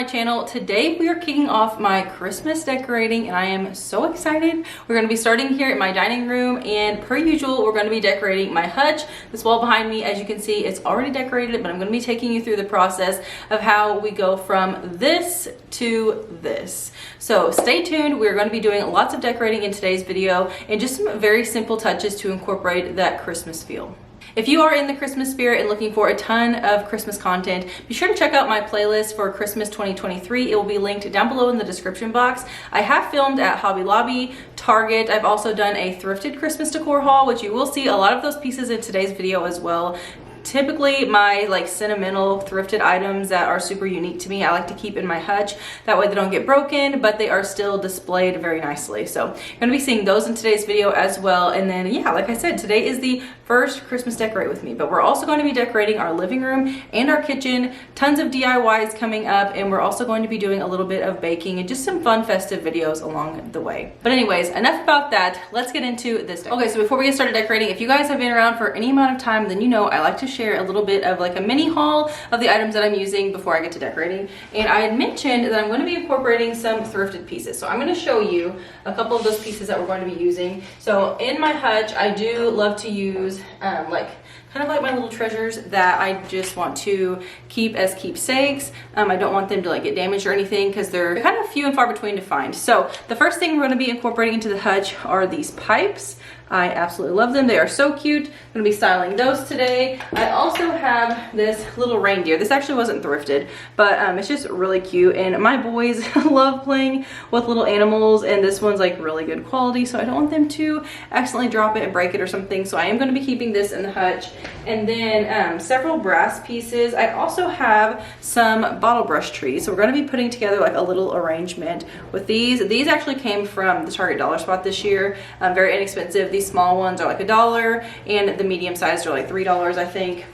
channel. Today we are kicking off my Christmas decorating and I am so excited. We're going to be starting here in my dining room, and per usual we're going to be decorating my hutch. This wall behind me, as you can see, it's already decorated, but I'm going to be taking you through the process of how we go from this to this. So stay tuned. We're going to be doing lots of decorating in today's video and just some very simple touches to incorporate that Christmas feel. If you are in the Christmas spirit and looking for a ton of Christmas content, be sure to check out my playlist for Christmas 2023. It will be linked down below in the description box. I have filmed at Hobby Lobby, Target. I've also done a thrifted Christmas decor haul, which you will see a lot of those pieces in today's video as well. Typically my like sentimental thrifted items that are super unique to me, I like to keep in my hutch. That way they don't get broken, but they are still displayed very nicely. So you're gonna be seeing those in today's video as well. And then yeah, like I said, today is the first Christmas decorate with me, but we're also going to be decorating our living room and our kitchen. Tons of DIYs coming up, and we're also going to be doing a little bit of baking and just some fun festive videos along the way. But anyways, enough about that. Let's get into this. Okay, so before we get started decorating, if you guys have been around for any amount of time, then you know I like to share a little bit of like a mini haul of the items that I'm using before I get to decorating. And I had mentioned that I'm going to be incorporating some thrifted pieces. So I'm going to show you a couple of those pieces that we're going to be using. So in my hutch, I do love to use like kind of like my little treasures that I just want to keep as keepsakes. I don't want them to like get damaged or anything because they're kind of few and far between to find. So the first thing we're going to be incorporating into the hutch are these pipes. I absolutely love them. They are so cute. I'm going to be styling those today. I also have this little reindeer. This actually wasn't thrifted, but it's just really cute. And my boys love playing with little animals, and this one's like really good quality, so I don't want them to accidentally drop it and break it or something. So I am going to be keeping this in the hutch. And then several brass pieces. I also have some bottle brush trees. So we're going to be putting together like a little arrangement with these. These actually came from the Target dollar spot this year. Very inexpensive. These small ones are like $1 and the medium sized are like $3, I think.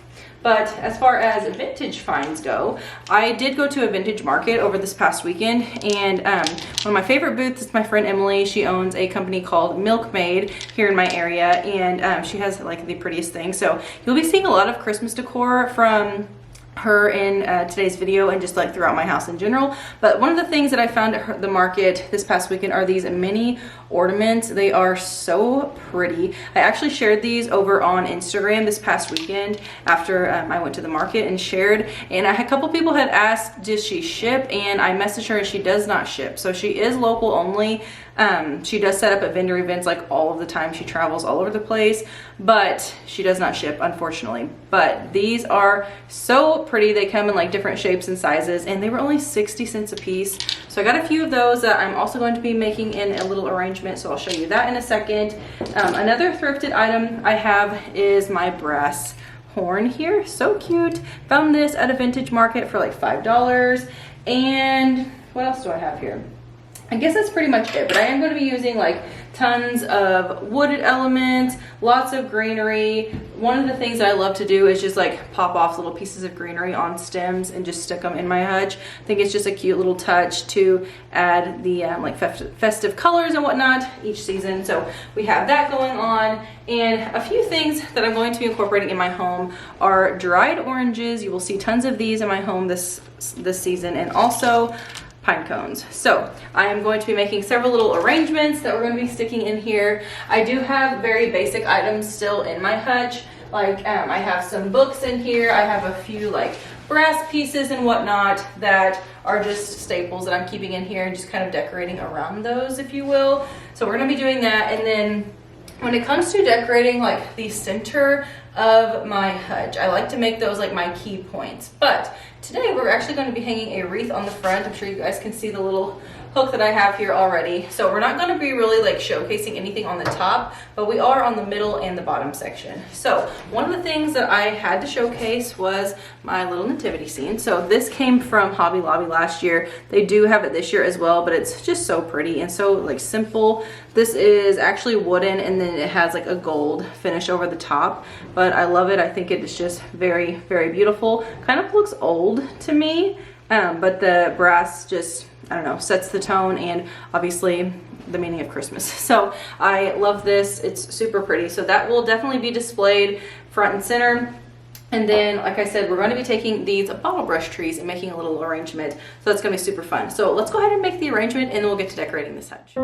But as far as vintage finds go, I did go to a vintage market over this past weekend, and one of my favorite booths is my friend Emily. She owns a company called Milkmaid here in my area, and she has like the prettiest things. So you'll be seeing a lot of Christmas decor from her in today's video and just like throughout my house in general. But one of the things that I found at the market this past weekend are these mini ornaments. They are so pretty. I actually shared these over on Instagram this past weekend after I went to the market and shared, and a couple people had asked, does she ship? And I messaged her and she does not ship. So she is local only. She does set up at vendor events like all of the time. She travels all over the place, but she does not ship, unfortunately. But these are so pretty. They come in like different shapes and sizes, and they were only 60 cents a piece. So I got a few of those that I'm also going to be making in a little arrangement, so I'll show you that in a second. Another thrifted item I have is my brass horn here. So cute. Found this at a vintage market for like $5. And what else do I have here? I guess that's pretty much it, but I am going to be using like tons of wooded elements, lots of greenery. One of the things that I love to do is just like pop off little pieces of greenery on stems and just stick them in my hutch. I think it's just a cute little touch to add the like festive colors and whatnot each season. So we have that going on. And a few things that I'm going to be incorporating in my home are dried oranges. You will see tons of these in my home this season, and also pine cones. So I am going to be making several little arrangements that we're going to be sticking in here. I do have very basic items still in my hutch. Like I have some books in here. I have a few like brass pieces and whatnot that are just staples that I'm keeping in here and just kind of decorating around those, if you will. So we're going to be doing that. And then when it comes to decorating like the center of my hutch, I like to make those like my key points. But today we're actually going to be hanging a wreath on the front. I'm sure you guys can see the little hook that I have here already. So we're not going to be really like showcasing anything on the top, but we are on the middle and the bottom section. So one of the things that I had to showcase was my little nativity scene. So this came from Hobby Lobby last year. They do have it this year as well, but it's just so pretty and so like simple. This is actually wooden, and then it has like a gold finish over the top, but I love it. I think it is just very, very beautiful. Kind of looks old to me, but the brass just, I don't know, sets the tone, and obviously the meaning of Christmas. So I love this. It's super pretty. So that will definitely be displayed front and center. And then, like I said, we're going to be taking these bottle brush trees and making a little arrangement. So that's going to be super fun. So let's go ahead and make the arrangement and then we'll get to decorating this hutch.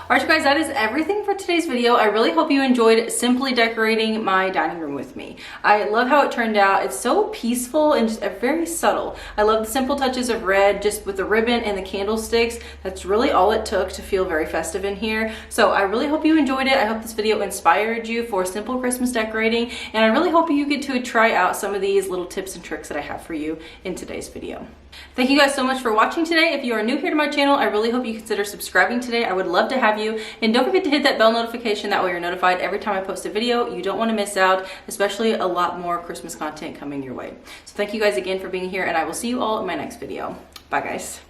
Alright you guys, that is everything for today's video. I really hope you enjoyed simply decorating my dining room with me. I love how it turned out. It's so peaceful and just very subtle. I love the simple touches of red just with the ribbon and the candlesticks. That's really all it took to feel very festive in here. So I really hope you enjoyed it. I hope this video inspired you for simple Christmas decorating, and I really hope you get to try out some of these little tips and tricks that I have for you in today's video. Thank you guys so much for watching today. If you are new here to my channel, I really hope you consider subscribing today. I would love to have you. And don't forget to hit that bell notification. That way you're notified every time I post a video. You don't want to miss out, especially a lot more Christmas content coming your way. So thank you guys again for being here, and I will see you all in my next video. Bye guys.